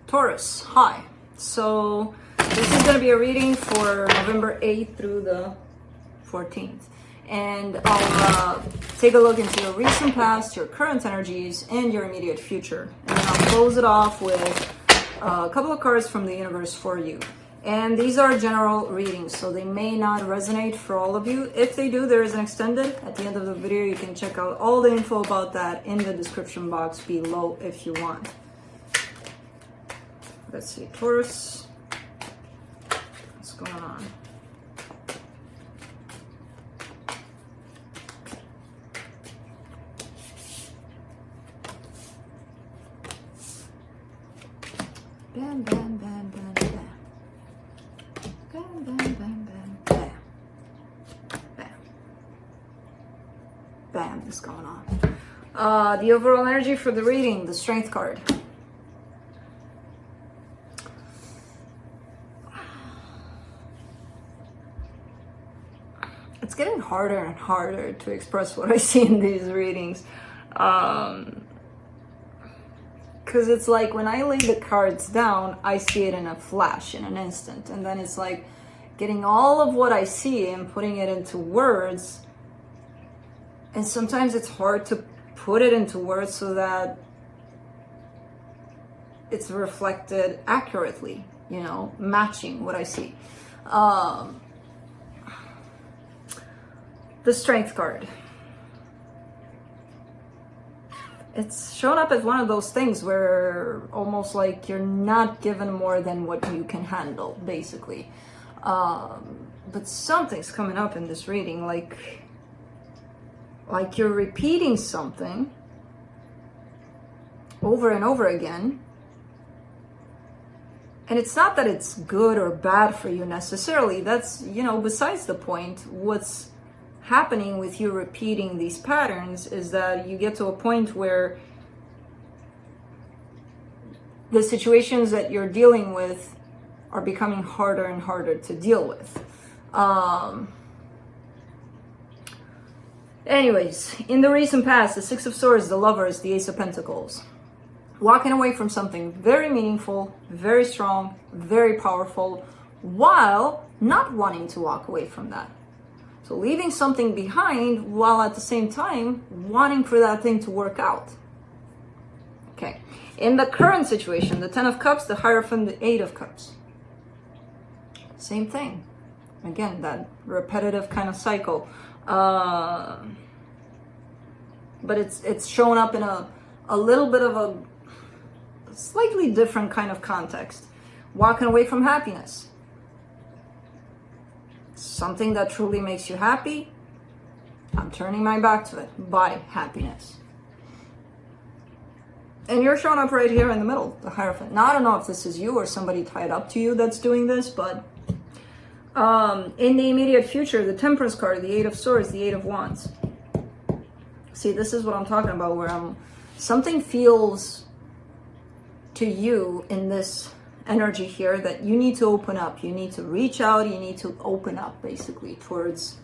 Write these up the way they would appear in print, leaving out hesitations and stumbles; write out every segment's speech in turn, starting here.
Taurus, hi. So this is going to be a reading for November 8th through the 14th. And I'll take a look into your recent past, your current energies, and your immediate future. And then I'll close it off with a couple of cards from the universe for you. And these are general readings, so they may not resonate for all of you. If they do, there is an extended. At the end of the video, you can check out all the info about that in the description box below if you want. Let's see, Taurus, what's going on? Bam, bam, bam, bam, bam. Bam, bam, bam, bam, bam. Bam. Bam is going on. The overall energy for the reading, the Strength card. It's getting harder and harder to express what I see in these readings. Because it's like when I lay the cards down, I see it in a flash, in an instant. And then it's like getting all of what I see and putting it into words. And sometimes it's hard to put it into words so that it's reflected accurately, you know, matching what I see. The Strength card. It's shown up as one of those things where almost like you're not given more than what you can handle, basically. But something's coming up in this reading, like you're repeating something over and over again. And it's not that it's good or bad for you necessarily. That's, you know, besides the point. What's happening with you repeating these patterns is that you get to a point where the situations that you're dealing with are becoming harder and harder to deal with. Anyways, in the recent past, the Six of Swords, the Lovers, the Ace of Pentacles. Walking away from something very meaningful, very strong, very powerful, while not wanting to walk away from that. So leaving something behind while at the same time wanting for that thing to work out. Okay. In the current situation, the Ten of Cups, the Hierophant, the Eight of Cups. Same thing. Again, that repetitive kind of cycle. But it's shown up in a little bit of a slightly different kind of context. Walking away from happiness. Something that truly makes you happy, I'm turning my back to it. By happiness. And you're showing up right here in the middle, the Hierophant. Now, I don't know if this is you or somebody tied up to you that's doing this, but in the immediate future, the Temperance card, the Eight of Swords, the Eight of Wands. See, this is what I'm talking about, where something feels to you in this energy here that you need to open up, you need to reach out, you need to open up basically towards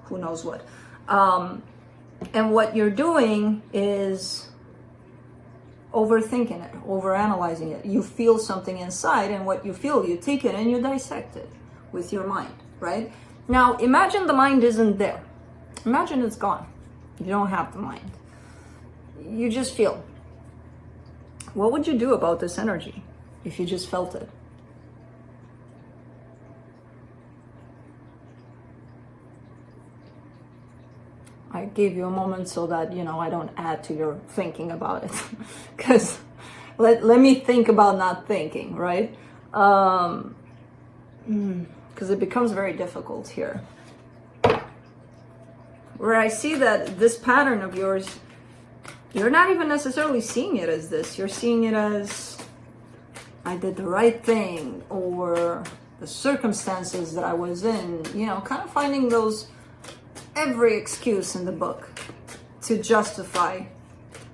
who knows what. And what you're doing is overthinking it, overanalyzing it. You feel something inside, and what you feel, you take it and you dissect it with your mind, right? Now imagine the mind isn't there. Imagine it's gone. You don't have the mind. You just feel. What would you do about this energy if you just felt it? I gave you a moment so that, you know, I don't add to your thinking about it. Because let me think about not thinking, right? Because it becomes very difficult here. Where I see that this pattern of yours, you're not even necessarily seeing it as this. You're seeing it as, I did the right thing, or the circumstances that I was in, you know, kind of finding those, every excuse in the book to justify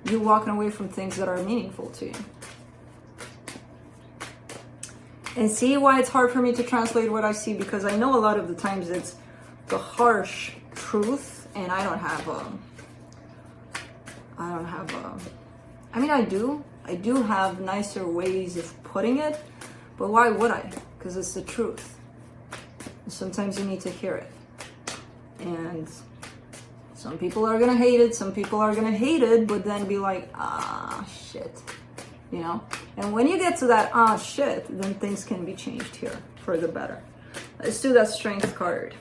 you walking away from things that are meaningful to you. And see why it's hard for me to translate what I see, because I know a lot of the times it's the harsh truth, and I don't have I mean, I do, I do have nicer ways of putting it, but why would I? Because it's the truth. Sometimes you need to hear it. And some people are gonna hate it, some people are gonna hate it, but then be like, ah, shit, you know? And when you get to that, ah, shit, then things can be changed here for the better. Let's do that Strength card.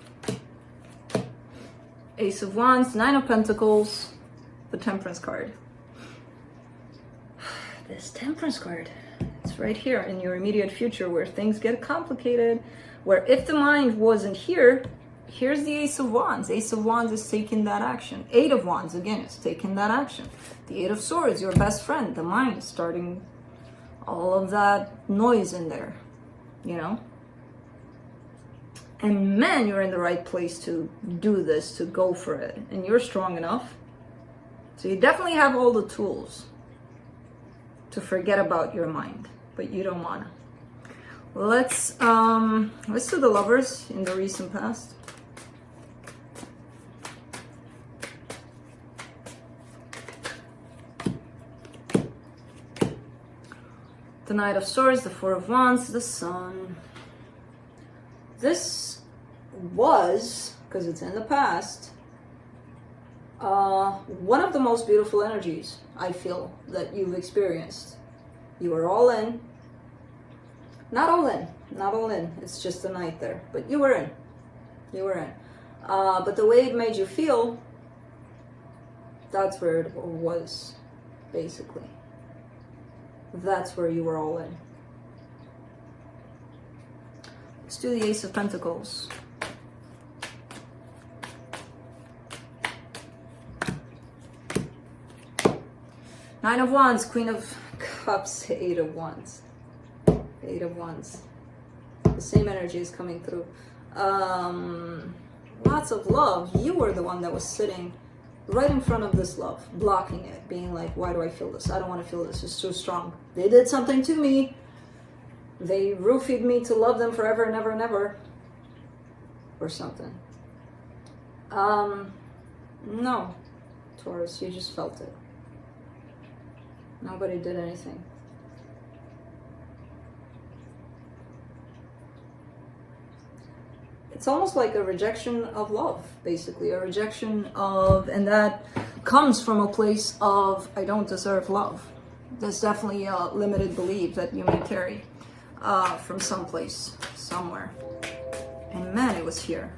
Ace of Wands, Nine of Pentacles, the Temperance card. This Temperance card, it's right here in your immediate future where things get complicated, where if the mind wasn't here, here's the Ace of Wands. Ace of Wands is taking that action. Eight of Wands, again, is taking that action. The Eight of Swords, your best friend, the mind, starting all of that noise in there, you know? And man, you're in the right place to do this, to go for it. And you're strong enough. So you definitely have all the tools to forget about your mind, but you don't wanna. Let's do the Lovers in the recent past. The Knight of Swords, the Four of Wands, the Sun. This was, because it's in the past, one of the most beautiful energies I feel that you've experienced. You were all in. Not all in. Not all in. It's just a night there. But you were in. You were in. But the way it made you feel, that's where it was, basically. That's where you were all in. Let's do the Ace of Pentacles. Nine of Wands, Queen of Cups, Eight of Wands. Eight of Wands. The same energy is coming through. Lots of love. You were the one that was sitting right in front of this love, blocking it, being like, why do I feel this? I don't want to feel this. It's too strong. They did something to me. They roofied me to love them forever and ever and ever. Or something. No, Taurus, you just felt it. Nobody did anything. It's almost like a rejection of love, basically. A rejection of, and that comes from a place of, I don't deserve love. There's definitely a limited belief that you may carry from someplace, somewhere. And man, it was here.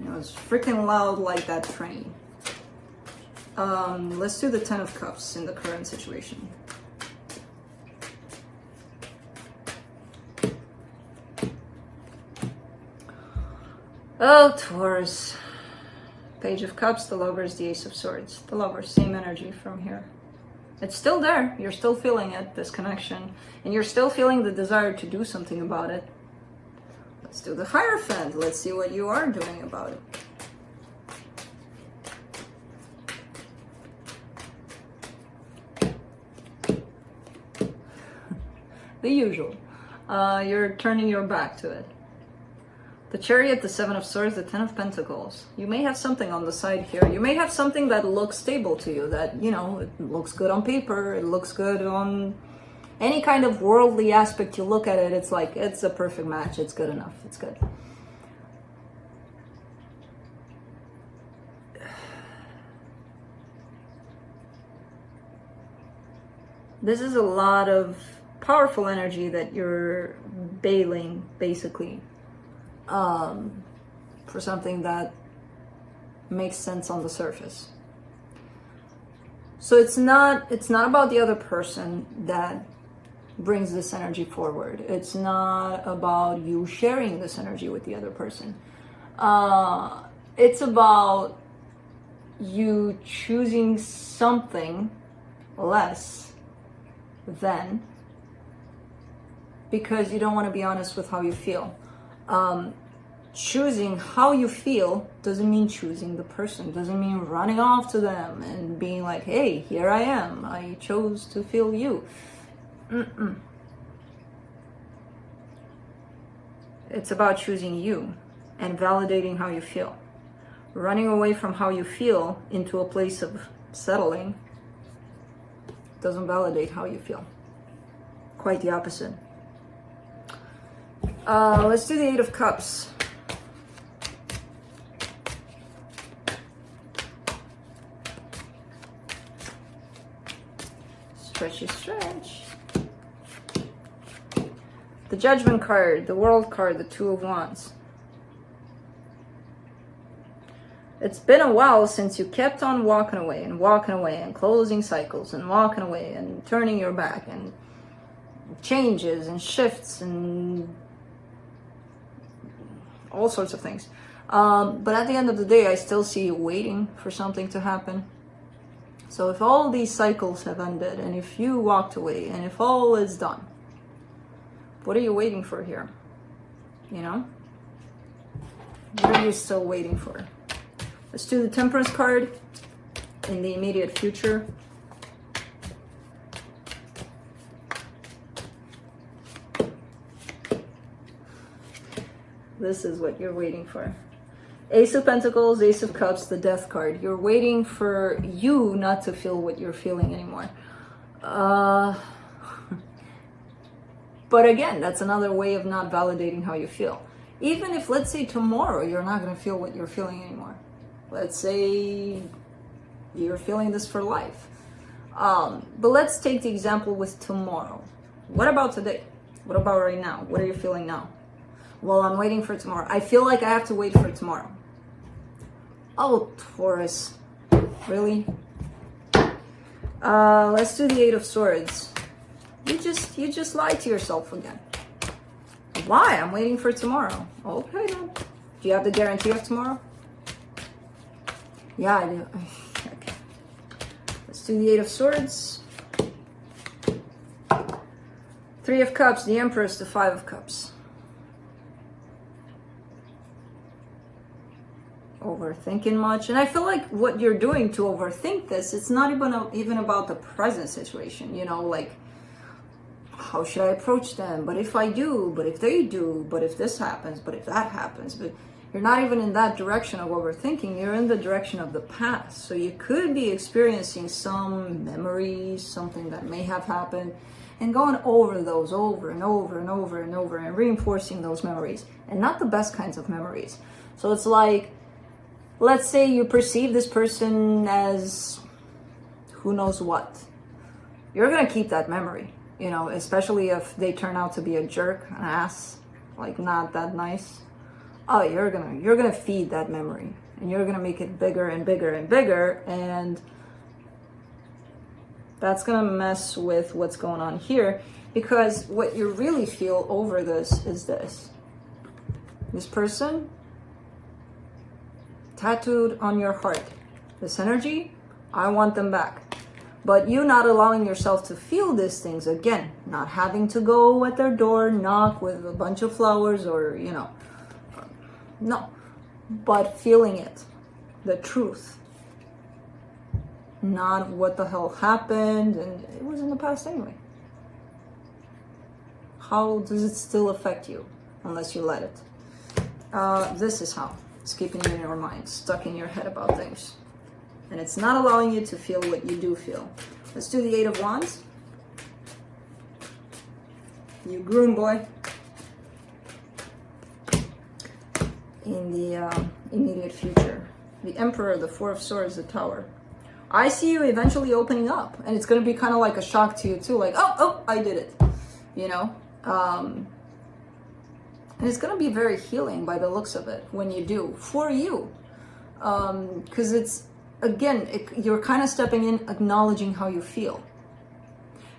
It was freaking loud like that train. Let's do the Ten of Cups in the current situation. Oh, Taurus. Page of Cups, the Lovers, the Ace of Swords. The Lovers, same energy from here. It's still there. You're still feeling it, this connection. And you're still feeling the desire to do something about it. Let's do the Hierophant. Let's see what you are doing about it. The usual. You're turning your back to it. The Chariot, the Seven of Swords, the Ten of Pentacles. You may have something on the side here. You may have something that looks stable to you, that, you know, it looks good on paper, it looks good on any kind of worldly aspect you look at it, it's like, it's a perfect match, it's good enough, it's good. This is a lot of powerful energy that you're bailing, basically. For something that makes sense on the surface. So it's not about the other person that brings this energy forward. It's not about you sharing this energy with the other person. It's about you choosing something less than because you don't want to be honest with how you feel. Choosing how you feel doesn't mean choosing the person, doesn't mean running off to them and being like, hey, here I am, I chose to feel you. It's about choosing you and validating how you feel. Running away from how you feel into a place of settling doesn't validate how you feel. Quite the opposite. Let's do the Eight of Cups. Stretchy stretch. The Judgment card, the World card, the Two of Wands. It's been a while since you kept on walking away and closing cycles and walking away and turning your back and changes and shifts and all sorts of things. But at the end of the day, I still see you waiting for something to happen. So if all these cycles have ended and if you walked away and if all is done, what are you waiting for here? You know? What are you still waiting for? Let's do the Temperance card in the immediate future. This is what you're waiting for. Ace of Pentacles, Ace of Cups, the Death card. You're waiting for you not to feel what you're feeling anymore. But again, that's another way of not validating how you feel. Even if, let's say, tomorrow you're not going to feel what you're feeling anymore. Let's say you're feeling this for life. But let's take the example with tomorrow. What about today? What about right now? What are you feeling now? Well, I'm waiting for tomorrow. I feel like I have to wait for tomorrow. Oh, Taurus. Really? Let's do the Eight of Swords. You just lied to yourself again. Why? I'm waiting for tomorrow. Okay, then. Do you have the guarantee of tomorrow? Yeah, I do. Okay. Let's do the Eight of Swords. Three of Cups, the Empress, the Five of Cups. Overthinking much. And I feel like what you're doing to overthink this, it's not even about the present situation. You know, like, how should I approach them? But if I do, but if they do, but if this happens, but if that happens. But you're not even in that direction of overthinking. You're in the direction of the past. So you could be experiencing some memories, something that may have happened, and going over those over and over and over and over and reinforcing those memories, and not the best kinds of memories. So it's like, let's say you perceive this person as who knows what. You're going to keep that memory, you know, especially if they turn out to be a jerk, an ass, like not that nice. Oh, you're gonna feed that memory, and you're gonna make it bigger and bigger and bigger, and that's gonna mess with what's going on here, because what you really feel over this is this person tattooed on your heart, this energy, I want them back. But you not allowing yourself to feel these things again, not having to go at their door, knock with a bunch of flowers, or, you know, no, but feeling it, the truth, not what the hell happened, and it was in the past anyway. How does it still affect you unless you let it? This is how it's keeping you in your mind, stuck in your head about things, and it's not allowing you to feel what you do feel. Let's do the Eight of Wands. You groom boy. In the immediate future, the Emperor, the Four of Swords, the Tower. I see you eventually opening up, and it's going to be kind of like a shock to you too, like, oh, I did it, you know. And it's going to be very healing by the looks of it when you do, for you, because it's, again, you're kind of stepping in, acknowledging how you feel.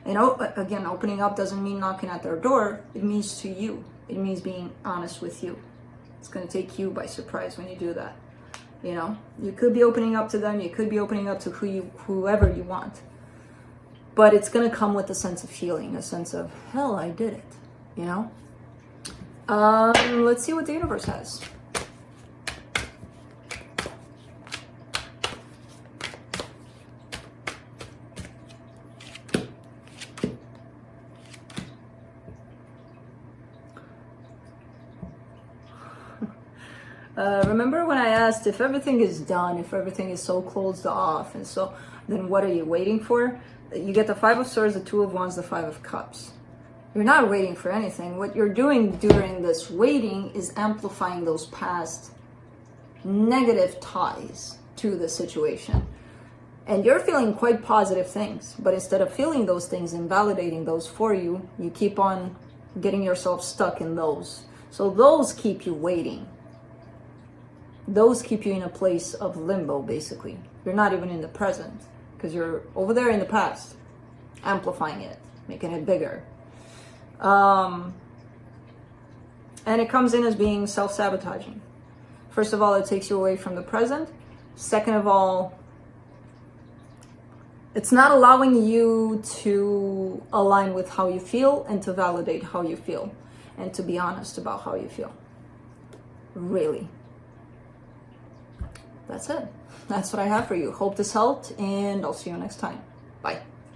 And again, opening up doesn't mean knocking at their door. It means to you. It means being honest with you. It's going to take you by surprise when you do that. You know, you could be opening up to them. You could be opening up to whoever you want. But it's going to come with a sense of healing, a sense of, hell, I did it. You know? Let's see what the universe has. Remember when I asked if everything is done, if everything is so closed off, and so then what are you waiting for? You get the Five of Swords, the Two of Wands, the Five of Cups. You're not waiting for anything. What you're doing during this waiting is amplifying those past negative ties to the situation. And you're feeling quite positive things, but instead of feeling those things and validating those for you, you keep on getting yourself stuck in those. So those keep you waiting. Those keep you in a place of limbo, basically. You're not even in the present because you're over there in the past, amplifying it, making it bigger. And it comes in as being self-sabotaging. First of all, it takes you away from the present. Second of all, it's not allowing you to align with how you feel and to validate how you feel and to be honest about how you feel. Really. That's it. That's what I have for you. Hope this helped, and I'll see you next time. Bye.